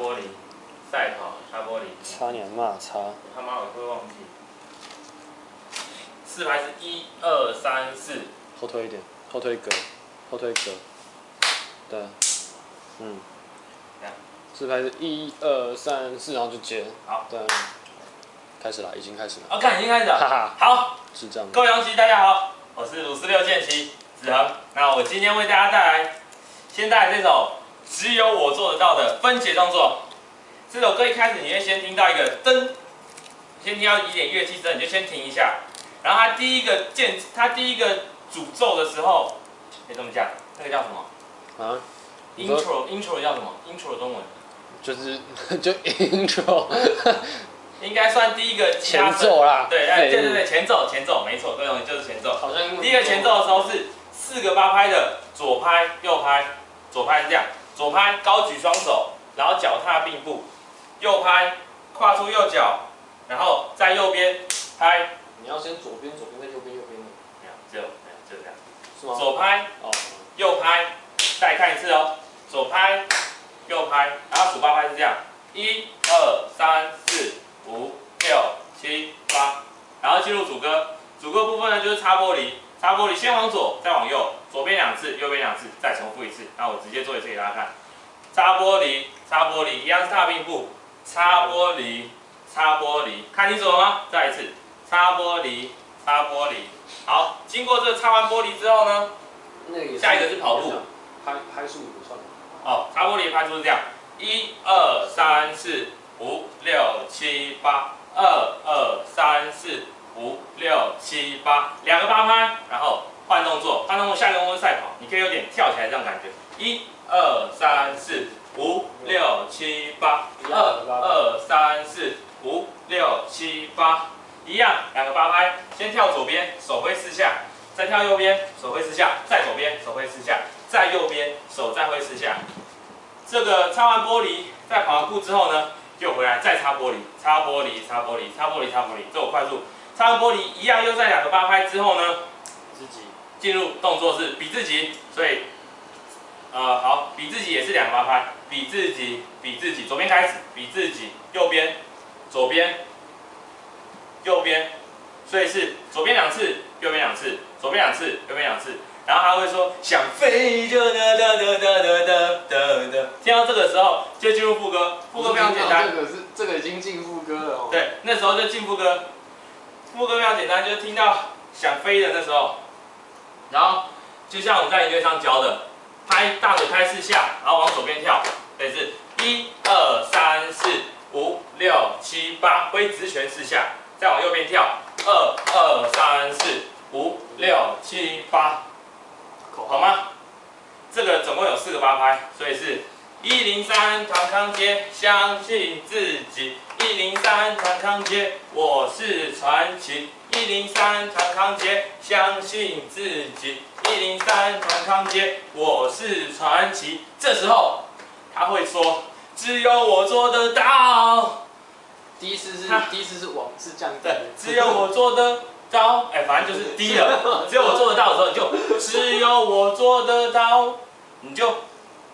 玻璃，赛跑擦玻璃。擦你妈擦！他妈我会忘记。4拍是1、2、3、4。后退一点，后退格，后退格。对，嗯。4拍是1、2、3、4，然后就接。好。对。开始了，已经开始了。哦，看已经开始了。哈哈。好。是这样。各位洋棋大家好，我是546剑奇子恒。那我今天为大家先带来这首只有我做得到的分解动作。这首歌一开始你会先听到一个噔，先听到一点乐器声，你就先停一下。然后它第一个主奏的时候，可以这么讲，那个叫什么？啊 ？intro 叫什么 ？intro 中文？就 intro。应该算第一个前奏啦。对，对，前奏，没错，各位同学就是前奏。好像第一个前奏的时候是4个8拍的左拍、右拍，左拍是这样，左拍高举双手，然后脚踏并步，右拍跨出右脚，然后在右边拍。你要先左边再右边的。没有，只有这样。是吗？左拍，右拍，再看一次哦，左拍，右拍，然后数8拍是这样，1、2、3、4、5、6、7、8，然后进入主歌。主歌部分呢就是擦玻璃，擦玻璃先往左，再往右，左边2次，右边2次，再重复一次。那我直接做一次给大家看。擦玻璃，擦玻璃，一样是踏并步，擦玻璃，擦玻璃，看清楚了吗？再一次，擦玻璃，擦玻璃。好，经过这擦完玻璃之后呢，下一个是跑步。拍数不算。哦，擦玻璃拍出是这样，1、2、3、4、5、6、7、8，2、2、3、4、5、6、7、8，2个8拍，然后换动作，下一个动作是赛跑，你可以有点跳起来这样感觉，1、2、3、4、5、6、7、8，2、2、3、4、5、6、7、8，一样，2个8拍，先跳左边，手挥4下，再跳右边，手挥4下，再左边，手挥4下，再右边，手再挥4下。这个擦完玻璃，在跑完步之后呢，就回来再擦玻璃，擦玻璃，擦玻璃，擦玻璃，擦玻璃，这我快速。擦完玻璃一样，又在2个8拍之后呢，进入动作是比自己，所以好，比自己也是2个8拍，比自己，比自己，左边开始，比自己，右边，左边，右边，所以是左边2次，右边2次，左边2次，右边2次。然后他会说想飞就哒哒哒哒哒哒哒。听到这个时候就进入副歌，副歌非常简单。这个已经进副歌了哦。对，那时候就进副歌。副歌非常简单，就是听到想飞的那时候，然后就像我们在音乐上教的，大腿拍4下，然后往左边跳，所以是1、2、3、4、5、6、7、8，挥直拳4下，再往右边跳，2、2、3、4、5、6、7、8。好吗？这个总共有4个8拍，所以是103团康街，相信自己。103团康街，我是传奇。103团康街，相信自己。103团康街，我是传奇。这时候他会说：“只有我做得到。”第一次是降低。对，只有我做得到，反正就是低了。只有我做得到的时候，你就只有我做得到，你就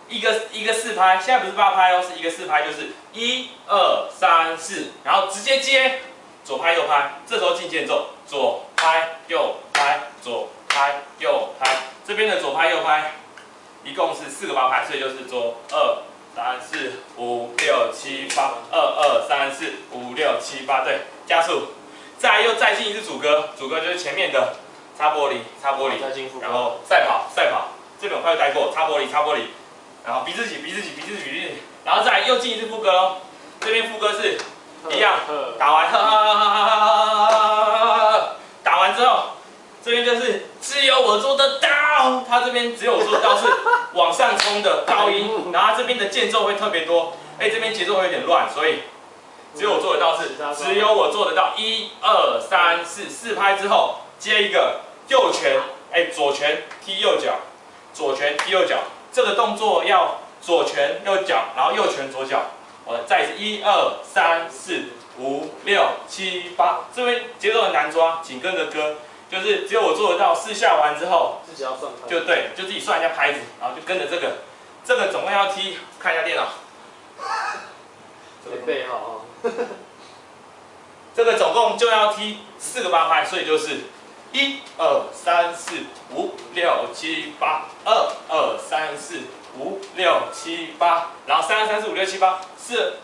一个4拍，现在不是8拍哦，是一个4拍，就是1、2、3、4，然后直接接左拍右拍，这时候进间奏，左拍右拍，左拍右拍，这边的左拍右拍一共是4个8拍，所以就是左2、3、4、5、6、7、8，2、2、3、4、5、6、7、8，对，加速。再进一次主歌，主歌就是前面的擦玻璃，擦玻璃，然后赛跑，这边我快就带过，擦玻璃，擦玻璃，然后比自己，然后再又进一次副歌喽。这边副歌是一样，打完，打完之后，这边就是只有我做得到，他这边只有我做得到是往上冲的高音，然后这边的间奏会特别多，这边节奏会有点乱，所以。只有我做得到是，只有我做得到。1、2、3、4，4拍之后接一个右拳，左拳踢右脚，左拳踢右脚。这个动作要左拳右脚，然后右拳左脚。我再一次1、2、3、4、5、6、7、8，这边节奏很难抓，紧跟着歌，就是只有我做得到。4下完之后，自己要算拍，就对，就自己算一下拍子，然后就跟着这个总共要踢，看一下电脑。这个总共就要踢4个8拍，所以就是1、2、3、4、5、6、7、8，2、2、3、4、5、6、7、8，然后3、2、3、4、5、6、7、8，3、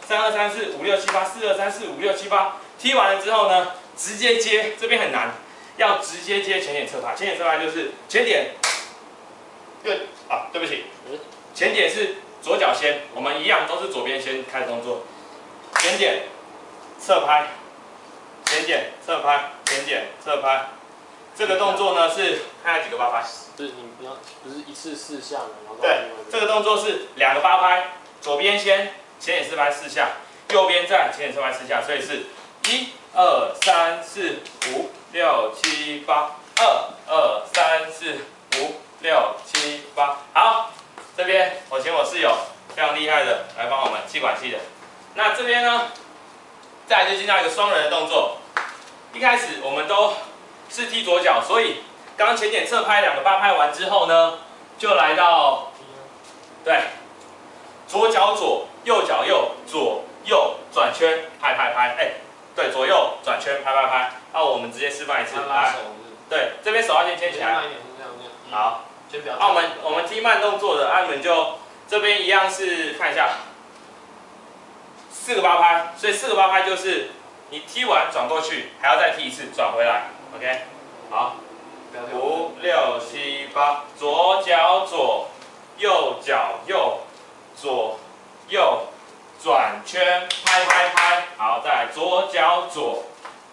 2、3、4、5、6、7、8，4、2、3、4、5、6、7、8。踢完了之后呢，直接接，这边很难，要直接接前点侧拍。前点侧拍就是前点，对不起，前点是左脚先，我们一样都是左边先开始动作，前点侧拍。前点侧拍，前点侧拍，这个动作呢是看下几个8拍。就是你不是一次4下吗？对，这个动作是2个8拍，左边先前点侧拍4下，右边再前点侧拍4下，所以是1、2、3、4、5、6、7、8，2、2、3、4、5、6、7、8。好，这边我请我室友非常厉害的来帮我们气管系的。那这边呢，再来就进到一个双人的动作。一开始我们都是踢左脚，所以刚前点侧拍2个8拍完之后呢，就来到对左脚左，右脚右，左右转圈拍拍拍，对，左右转圈拍拍拍。那我们直接示范一次，来，对，这边手要先牵起来，好，我们踢慢动作的，你们就这边一样是看一下4个8拍，所以4个8拍就是你踢完转过去，还要再踢一次转回来 ，OK， 好，5、6、7、8，左脚左，右脚右，左右转圈拍拍拍，好，再来左脚左，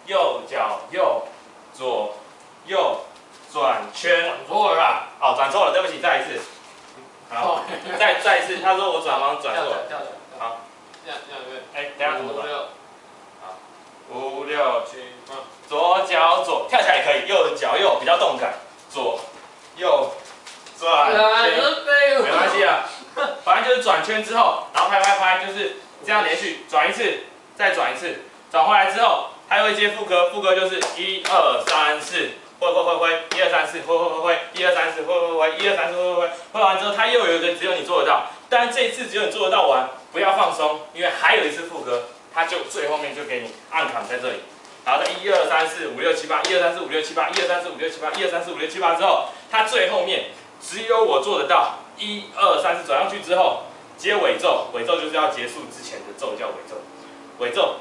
右脚右，左右转圈，转错了啦，哦，转错了，对不起，再一次，好，再一次，他说我转错了，好，这样等一下怎么转？5、6、7、8，左脚左，跳起来也可以，右脚右比较动感，左右转圈，没关系啊，反正就是转圈之后，然后拍拍拍，就是这样连续转一次，再转一次，转回来之后，还会接副歌，副歌就是1、2、3、4。挥1、2、3、4，挥1、2、3、4，挥1、2、3、4，挥完之后，它又有一个只有你做得到，但这一次只有你做得到完，不要放松，因为还有一次副歌，它就最后面就给你按砍在这里，然后在1、2、3、4、5、6、7、8，1、2、3、4、5、6、7、8，1、2、3、4、5、6、7、8，1、2、3、4、5、6、7、8之后，它最后面只有我做得到，1、2、3、4转上去之后接尾奏，尾奏就是要结束之前的奏叫尾奏，尾奏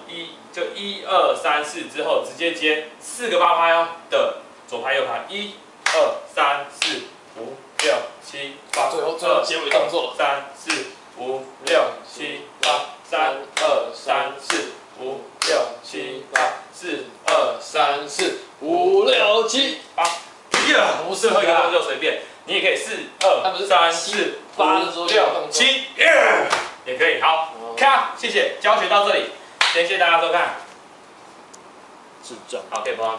就1、2、3、4之后直接接4个8拍哦的。左拍右拍，1、2、3、4、5、6、7、8，最后结尾动作，3、4、5、6、7、8，3、2、3、4、5、6、7、8，4、2、3、4、5、6、7、8，不是最后一个动作随便，你也可以4、2、3、4、5、6、7，也可以。好，看，谢谢，教学到这里，谢谢大家收看，智障，好，可以播放。